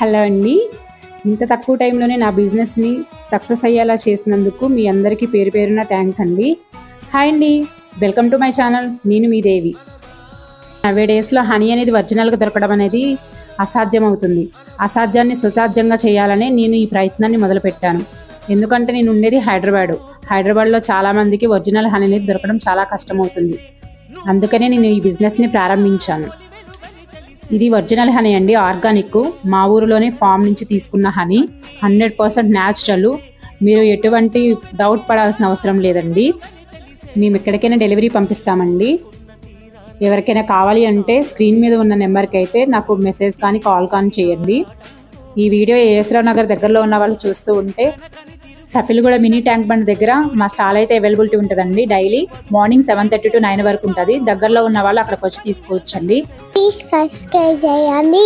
Hello అండి. ఇంత తక్కువ టైంలోనే నా బిజినెస్ని సక్సెస్ అయ్యేలా చేసినందుకు మీ అందరికీ పేరు పేరున థ్యాంక్స్ అండి. హాయ్ అండి, వెల్కమ్ టు మై ఛానల్. నేను మీ దేవి. నవే డేస్లో హనీ అనేది ఒరిజినల్గా దొరకడం అనేది అసాధ్యం అవుతుంది. అసాధ్యాన్ని సుసాధ్యంగా చేయాలనే నేను ఈ ప్రయత్నాన్ని మొదలుపెట్టాను. ఎందుకంటే నేను ఉండేది హైదరాబాద్లో చాలామందికి ఒరిజినల్ హనీ అనేది దొరకడం చాలా కష్టమవుతుంది. అందుకనే నేను ఈ బిజినెస్ని ప్రారంభించాను. ఇది ఒరిజినల్ హనీ అండి, ఆర్గానిక్. మా ఊరిలోనే ఫామ్ నుంచి తీసుకున్న హనీ, 100% న్యాచురల్. మీరు ఎటువంటి డౌట్ పడాల్సిన అవసరం లేదండి. మేము ఎక్కడికైనా డెలివరీ పంపిస్తామండి. ఎవరికైనా కావాలి అంటే స్క్రీన్ మీద ఉన్న నెంబర్కి అయితే నాకు మెసేజ్ కానీ కాల్ కానీ చేయండి. ఈ వీడియో ఏఎస్రావు నగర్ దగ్గరలో ఉన్న వాళ్ళు చూస్తూ ఉంటే సఫిల్గూడ మినీ ట్యాంక్ బండ్ దగ్గర మా స్టాల్ అయితే అవైలబిలిటీ ఉంటుందండి. డైలీ మార్నింగ్ 7:30 to 9 వరకు ఉంటుంది. దగ్గరలో ఉన్న వాళ్ళు అక్కడికి వచ్చి తీసుకోవచ్చండి. ప్లీజ్ సబ్స్క్రైబ్ చేయండి.